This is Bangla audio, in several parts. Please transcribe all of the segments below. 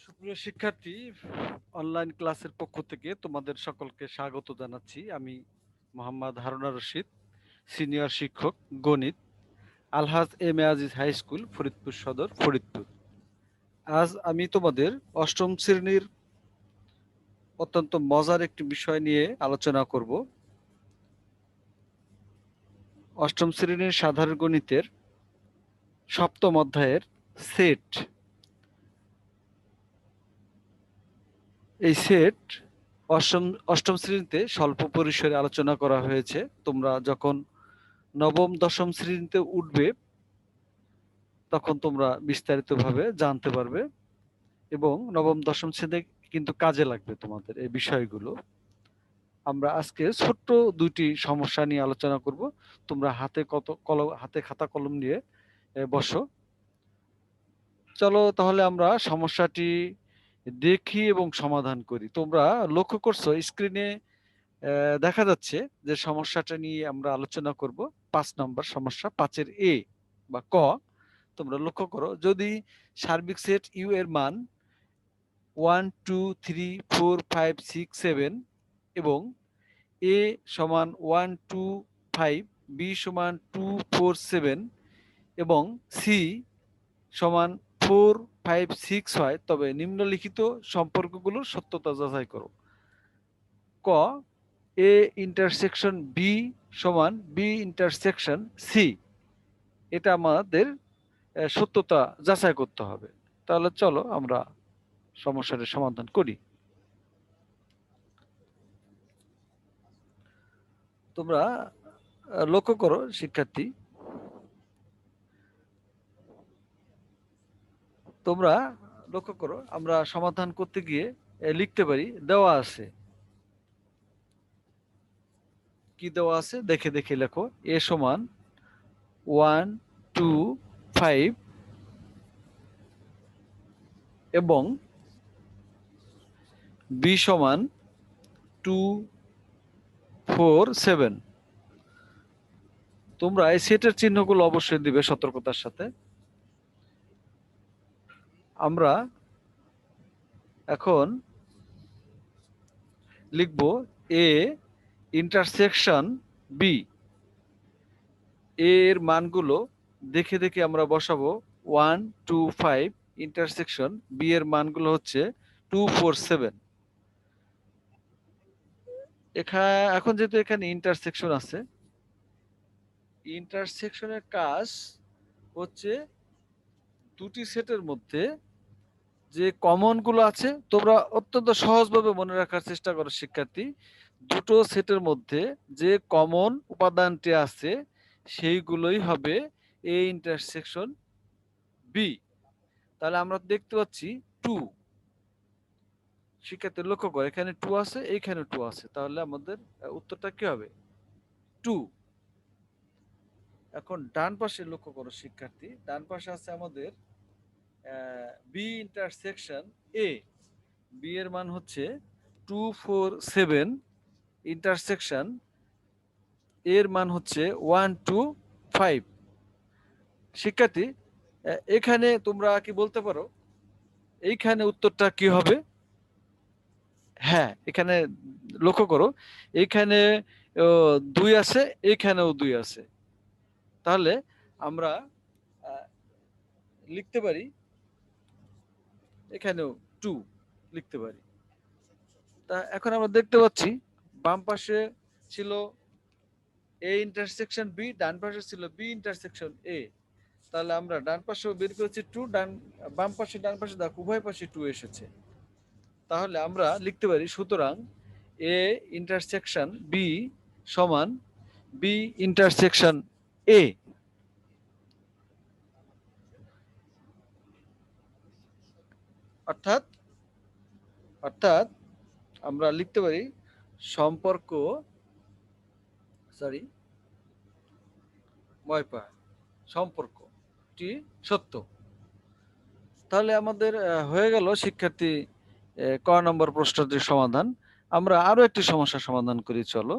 সুপ্রিয় শিক্ষার্থী, অনলাইন ক্লাসের পক্ষ থেকে তোমাদের সকলকে স্বাগত জানাচ্ছি। আমি মোহাম্মদ হারুনা রশিদ, সিনিয়র শিক্ষক, গণিত, আলহাজ M A Aziz high school, Faridpur সদর, ফরিদপুর। আজ আমি তোমাদের অষ্টম শ্রেণীর অত্যন্ত মজার একটি বিষয় নিয়ে আলোচনা করব। অষ্টম শ্রেণীর সাধারণ গণিতের সপ্তম অধ্যায়ের সেট। এই সেট অষ্টম অষ্টম শ্রেণীতে স্বল্প পরিসরে আলোচনা করা হয়েছে। তোমরা যখন নবম দশম শ্রেণীতে উঠবে তখন তোমরা বিস্তারিতভাবে জানতে পারবে এবং নবম দশম শ্রেণীতে কিন্তু কাজে লাগবে তোমাদের এই বিষয়গুলো। আমরা আজকে ছোট্ট দুইটি সমস্যা নিয়ে আলোচনা করব। তোমরা হাতে খাতা কলম নিয়ে বসো। চলো তাহলে আমরা সমস্যাটি দেখি এবং সমাধান করি। তোমরা লক্ষ্য করছো স্ক্রিনে দেখা যাচ্ছে যে সমস্যাটা নিয়ে আমরা আলোচনা করব। 5 নম্বর সমস্যা, 5-এর এ বা ক। তোমরা লক্ষ্য করো, যদি সার্বিক সেট ইউ এর মান 1 2 3 4 5 6 7 এবং এ সমান 1 2 5, বি সমান 2 4 7 এবং সি সমান 4 5 6 হয়, তবে নিম্নলিখিত সম্পর্কগুলোর সত্যতা যাচাই করো। ক, এ ইন্টারসেকশন বি সমান বি ইন্টারসেকশন সি, এটা আমাদের সত্যতা যাচাই করতে হবে। তাহলে চলো আমরা সমস্যাটির সমাধান করি। তোমরা লক্ষ্য করো শিক্ষার্থী, তোমরা লক্ষ্য করো আমরা সমাধান করতে গিয়ে লিখতে পারি, দেওয়া আছে। কি দেওয়া আছে দেখে দেখে লেখো। এ সমান 1 2 5 এবং বি সমান 2 4 7। তোমরা এই সেটের চিহ্নগুলো অবশ্যই দিবে সতর্কতার সাথে। আমরা এখন লিখব এ ইন্টারসেকশন বি। এর মানগুলো দেখে দেখে আমরা বসাবো 1 2 5, ইন্টারসেকশন বি এর মানগুলো হচ্ছে 2 4 7। এখন যেহেতু এখানে ইন্টারসেকশন আছে, ইন্টারসেকশনের কাজ হচ্ছে দুটি সেটের মধ্যে যে কমন গুলো আছে, তোমরা অত্যন্ত সহজভাবে মনে রাখার চেষ্টা করো শিক্ষার্থী। দুটো সেটের মধ্যে যে কমন উপাদানটি আছে সেইগুলোই হবে এ ইন্টারসেকশন বি। তাহলে আমরা দেখতে পাচ্ছি 2। শিক্ষার্থী লক্ষ্য করো, এখানে 2 আছে, এইখানে 2 আছে, তাহলে আমাদের উত্তরটা কি হবে? 2। এখন ডান পাশে লক্ষ্য করো শিক্ষার্থী, ডান পাশে আছে আমাদের বি ইন্টারসেকশন এ। বি এর মান হচ্ছে 2 4 7, ইন্টারসেকশন এর মান হচ্ছে 1 2 5। শিক্ষার্থী, এখানে তোমরা কি বলতে পারো এইখানে উত্তরটা কি হবে? হ্যাঁ, এখানে লক্ষ্য করো, এইখানে 2 আছে, এইখানেও 2 আছে। তাহলে আমরা লিখতে পারি, এখানেও 2 লিখতে পারি। তা এখন আমরা দেখতে পাচ্ছি বাম পাশে ছিল এ ইন্টারসেকশন বি, ডান পাশে ছিল বি ইন্টারসেকশন এ। তাহলে আমরা ডান পাশেও বের করেছি 2, বাম পাশে ডান পাশে দেখো উভয় পাশে 2 এসেছে। তাহলে আমরা লিখতে পারি, সুতরাং এ ইন্টারসেকশন বি সমান বি ইন্টারসেকশন এ। অর্থাৎ অর্থাৎ আমরা লিখতে পারি সম্পর্ক সরি সম্পর্কটি সত্য। তাহলে আমাদের হয়ে গেল শিক্ষার্থী ক নম্বর প্রশ্নটির সমাধান। আমরা আরো একটি সমস্যার সমাধান করি, চলো।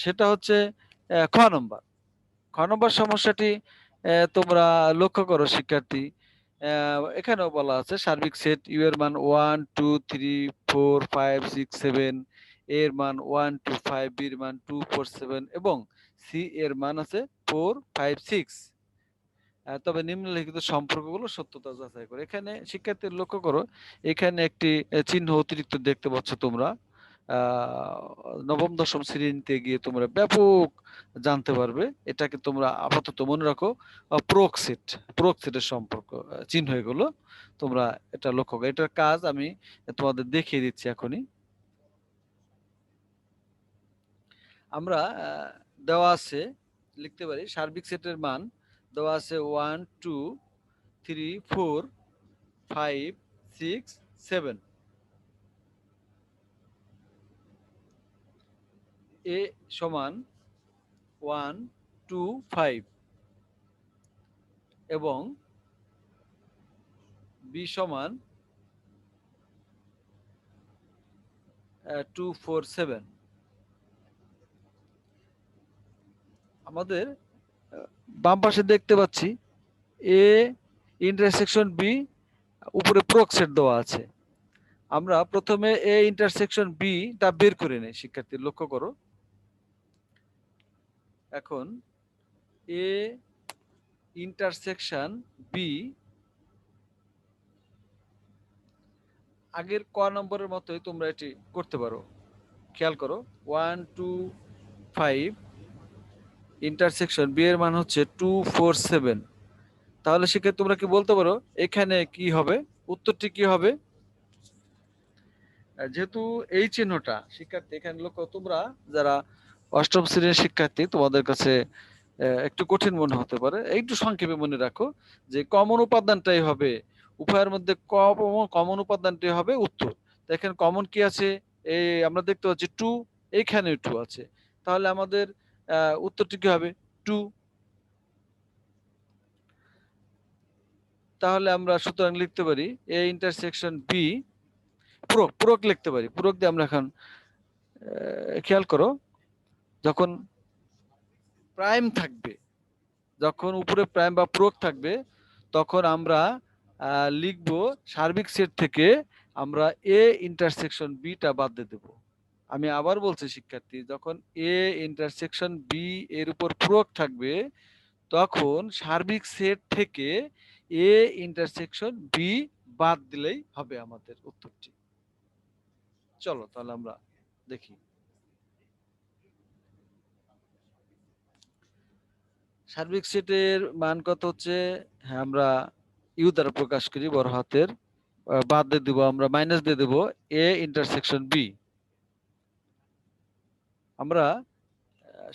সেটা হচ্ছে খ নম্বর সমস্যাটি। তোমরা লক্ষ্য করো শিক্ষার্থী, এখানেও বলা আছে সার্বিক সেট ইউ এর মান 1 2 3 4 5 6 7, এর মান 1 2 5, বি এর মান 2 4 7 এবং সি এর মান আছে 4 5 6। তবে নিম্নলিখিত সম্পর্কগুলো সত্যতা যাচাই করে। এখানে শিক্ষার্থীর লক্ষ্য করো, এখানে একটি চিহ্ন অতিরিক্ত দেখতে পাচ্ছ তোমরা। নবম দশম শ্রেণীতে গিয়ে তোমরা ব্যাপক জানতে পারবে। এটাকে তোমরা আপাতত মনে রাখো, প্রোক্সেটের সম্পর্ক চিহ্ন এগুলো, তোমরা এটা লক্ষ্য করো। এটার কাজ আমি তোমাদের দেখিয়ে দিচ্ছি এখনই। আমরা দেওয়া আছে, লিখতে পারি সার্বিক সেটের মান দেওয়া আছে 1 2 3 4 5 6 7। এ সমান 1 2 5 এবং বি সমান 2 4 7। আমাদের বাম পাশে দেখতে পাচ্ছি এ ইন্টারসেকশন বি, উপরে প্রক্সেট দেওয়া আছে। আমরা প্রথমে এ ইন্টারসেকশন বি টা বের করে নেই। শিক্ষার্থী লক্ষ্য করো, এখন এ ইন্টারসেকশন বি আগের ক নম্বরের মতোই তোমরা এটি করতে পারো। খেয়াল করো 1 2 5 ইন্টারসেকশন বি এর মান হচ্ছে 2 4 7। তাহলে সেক্ষেত্রে তোমরা কি বলতে পারো এখানে কি হবে, উত্তরটি কি হবে? যেহেতু এই চিহ্নটা শিক্ষার্থী, এখানে লক্ষ্য, তোমরা যারা অষ্টম শ্রেণীর শিক্ষার্থী তোমাদের কাছে একটু কঠিন মনে হতে পারে, একটু সংক্ষেপে মনে রাখো যে কমন উপাদানটাই হবে, উভয়ের মধ্যে কমন উপাদানটাই হবে উত্তর। দেখেন কমন কি আছে, এই আমরা দেখতে পাচ্ছি 2, এইখানে 2 আছে, তাহলে আমাদের উত্তরটি কি হবে 2। তাহলে আমরা সুতরাং লিখতে পারি এ ইন্টারসেকশন বি, পুরক লিখতে পারি। পুরক দিয়ে আমরা এখন খেয়াল করো, যখন প্রাইম থাকবে, যখন উপরে প্রাইম বা পুরক থাকবে, তখন আমরা লিখব সার্বিক সেট থেকে আমরা এ ইন্টারসেকশন বি টা বাদ দিয়ে দেব। আমি আবার বলছি শিক্ষার্থী, যখন এ ইন্টারসেকশন বি এর উপর পুরক থাকবে, তখন সার্বিক সেট থেকে এ ইন্টারসেকশন বি বাদ দিলেই হবে আমাদের উত্তরটি। চলো তাহলে আমরা দেখি। সার্বিক সেটের মান কত হচ্ছে, হ্যাঁ আমরা ইউ দ্বারা প্রকাশ করি বড় হাতের, বাদ দিয়ে দিব, আমরা মাইনাস দিয়ে দেব এ ইন্টারসেকশন বি। আমরা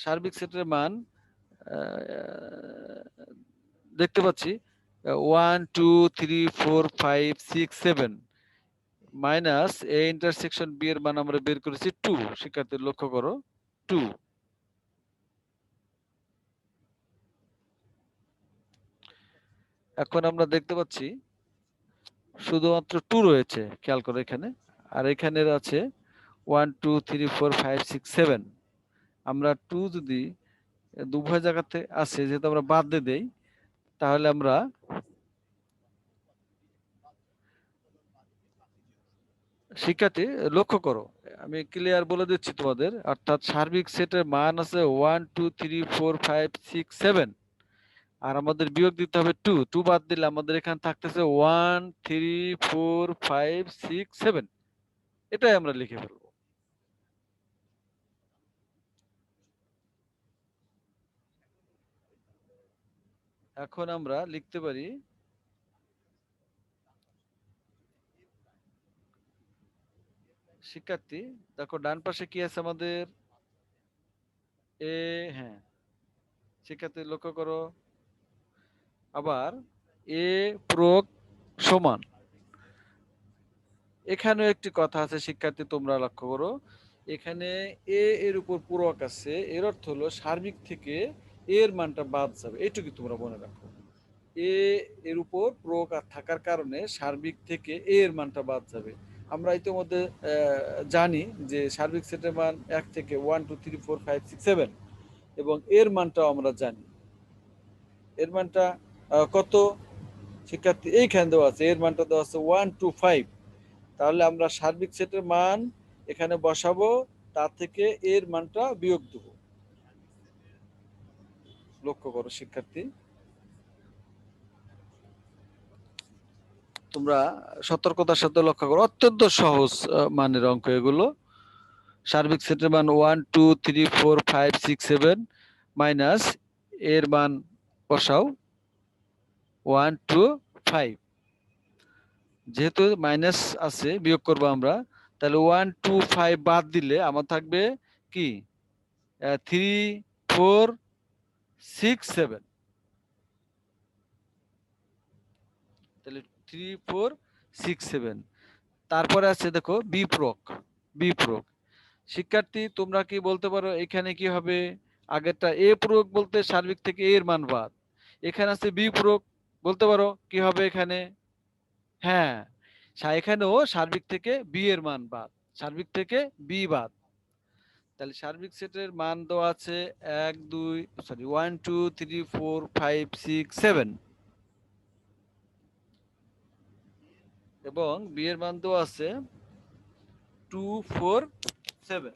সার্বিক সেটের মান দেখতে পাচ্ছি 1 2 3 4 5 6 7 মাইনাস এ ইন্টারসেকশন বি এর মান আমরা বের করেছি 2। শিক্ষার্থী লক্ষ্য করো 2। এখন আমরা দেখতে পাচ্ছি শুধুমাত্র 2 রয়েছে, খেয়াল করো এখানে, আর এখানে আছে 1 2 3 4 5 6 7। আমরা 2 যদি উভয় জায়গাতে আছে, যেহেতু আমরা বাদ দিয়ে দেই, তাহলে আমরা শিক্ষার্থী লক্ষ্য করো, আমি ক্লিয়ার বলে দিচ্ছি তোমাদের, অর্থাৎ সার্বিক সেটের মান আছে 1 2 3 4 5 6 7, আর আমাদের বিয়োগ দিতে হবে 2। 2 বাদ দিলে আমাদের এখানে থাকতেছে 1 3 4 5 6 7। এটাই আমরা লিখে ফেলবো। এখন আমরা লিখতে পারি শিক্ষার্থী, দেখো ডান পাশে কি আছে আমাদের এ, হ্যাঁ শিক্ষার্থী লক্ষ্য করো, আবার এ প্রয়োগ সমান, এখানেও একটি কথা আছে শিক্ষার্থী তোমরা লক্ষ্য করো, এখানে এ এর উপর পূরক আছে, এর অর্থ হলো সার্বিক থেকে এর মানটা বাদ যাবে, এইটুকু তোমরা মনে রাখো। এ এর উপর পূরক থাকার কারণে সার্বিক থেকে এ এর মানটা বাদ যাবে। আমরা ইতিমধ্যে জানি যে সার্বিক সেটের মান 1 থেকে 1 2 3 4 5 6 7 এবং এর মানটাও আমরা জানি। এর মানটা কত, শিক্ষার্থী এইখানে দেওয়া আছে, এর মানটা দেওয়া আছে 1 2 5। তাহলে আমরা সার্বিক সেটের মান এখানে বসাবো, তার থেকে এর মানটা বিয়োগ দেব। লক্ষ্য করো শিক্ষার্থী, তোমরা সতর্কতার সাথে লক্ষ্য করো, অত্যন্ত সহজ মানের অঙ্ক এগুলো। সার্বিক সেটের মান 1 2 3 4 5 6 7 মাইনাস এর মান বসাও 1 2 5। যেহেতু মাইনাস আছে বিয়োগ করবো আমরা, তাহলে 1 2 5 বাদ দিলে আমার থাকবে কি 3 4 6 7। তাহলে 3 4 6 7। তারপরে আছে দেখো বিপ্রক। বিপ্রক শিক্ষার্থী তোমরা কি বলতে পারো এখানে কি হবে? আগেরটা এ প্রয়োগ বলতে সার্বিক থেকে এর মান বাদ, এখানে আছে বি প্রয়োগ, বলতে পারো কি হবে এখানে? হ্যাঁ, এখানেও সার্বিক থেকে বি এর মান বাদ, সার্বিক থেকে বি বাদ। তাহলে সার্বিক সেটের মান দেওয়া আছে 1 2 সরি 1 2 3 4 5 6 7 এবং বি এর মান দেওয়া আছে 2 4 7।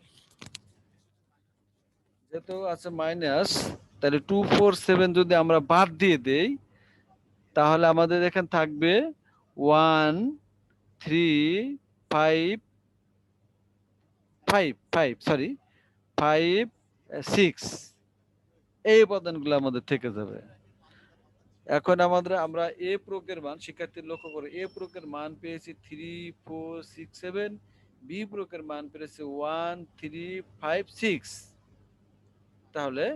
যেহেতু আছে মাইনাস, তাহলে 2 4 7 যদি আমরা বাদ দিয়ে দেই তাহলে আমাদের এখানে থাকবে 1 3 5 5 5 সরি 5 6, এই উপাদানগুলো আমাদের থেকে যাবে। এখন আমরা এ প্রয়োগের মান, শিক্ষার্থীর লক্ষ্য করে, এ প্রয়োগের মান পেয়েছি 3 4 6 7, বি প্রয়োগের মান পেয়েছি 1 3 5 6। তাহলে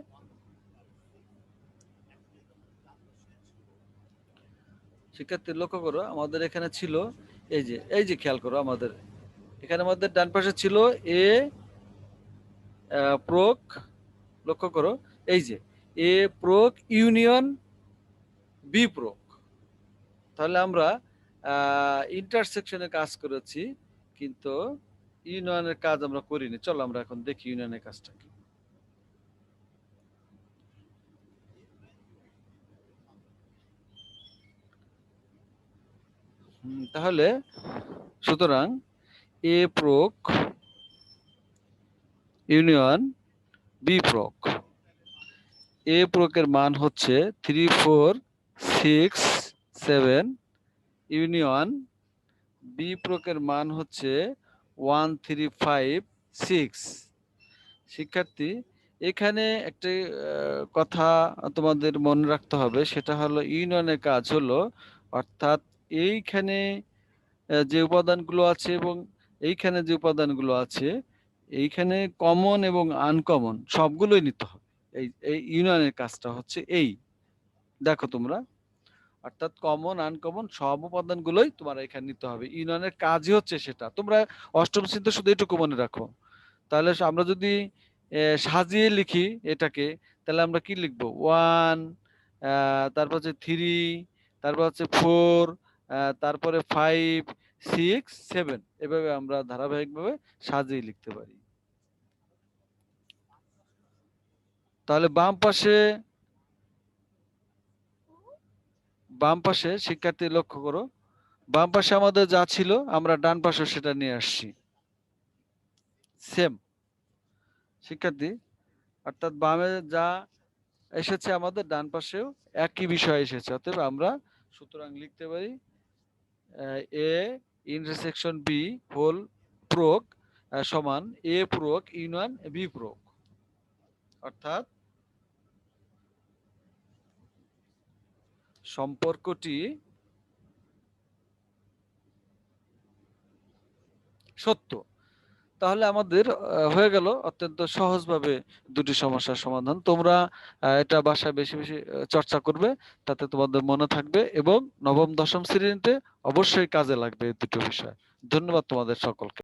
শিক্ষার্থীর লক্ষ্য করো, আমাদের এখানে ছিল এই যে খেয়াল করো, আমাদের এখানে আমাদের ডান পাশে ছিল এ প্রয়োগ, লক্ষ্য করো এই যে এ প্রয়োগ ইউনিয়ন বি প্রয়োগ। তাহলে আমরা ইন্টারসেকশনে কাজ করেছি, কিন্তু ইউনিয়নের কাজ আমরা করিনি। চলো আমরা এখন দেখি ইউনিয়নের কাজটা কি। তাহলে সুতরাং এ প্রয়োগ ইউনিয়ন বি প্রয়োগ, এ প্রয়োগের মান হচ্ছে 3 4 6 7 ইউনিয়ন বি প্রয়োগের মান হচ্ছে 1 3 5 6। শিক্ষার্থী এখানে একটা কথা তোমাদের মনে রাখতে হবে, সেটা হলো ইউনিয়নের কাজ হলো, অর্থাৎ এইখানে যে উপাদানগুলো আছে এবং এইখানে যে উপাদানগুলো আছে, এইখানে কমন এবং আনকমন সবগুলোই নিতে হবে। এই ইউনিয়নের কাজটা হচ্ছে এই, দেখো তোমরা, অর্থাৎ কমন আনকমন সব উপাদানগুলোই তোমার এখানে নিতে হবে। ইউনিয়নের কাজই হচ্ছে সেটা। তোমরা অষ্টম শ্রেণীতে শুধু এটুকু মনে রাখো। তাহলে আমরা যদি সাজিয়ে লিখি এটাকে, তাহলে আমরা কি লিখবো? 1, তারপর হচ্ছে 3, তারপর হচ্ছে 4, তারপরে 5 6 7, এভাবে আমরা ধারাবাহিকভাবে সাজিয়ে লিখতে পারি। তাহলে বাম পাশে শিক্ষার্থী লক্ষ্য করো, বাম পাশে আমাদের যা ছিল আমরা ডান পাশে সেটা নিয়ে আসছি সেম। শিক্ষার্থী অর্থাৎ বামে যা এসেছে আমাদের ডান পাশেও একই বিষয় এসেছে, অতএব আমরা সুতরাং লিখতে পারি এ ইন্টারসেকশন বি হোল প্রয়োগ সমান এ প্রয়োগ ইউনিয়ন বি প্রয়োগ। অর্থাৎ সম্পর্কটি সত্য। তাহলে আমাদের হয়ে গেল অত্যন্ত সহজভাবে দুটি সমস্যার সমাধান। তোমরা এটা বাসায় বেশি বেশি চর্চা করবে, তাতে তোমাদের মনে থাকবে এবং নবম দশম শ্রেণীতে অবশ্যই কাজে লাগবে এই দুটো বিষয়। ধন্যবাদ তোমাদের সকলকে।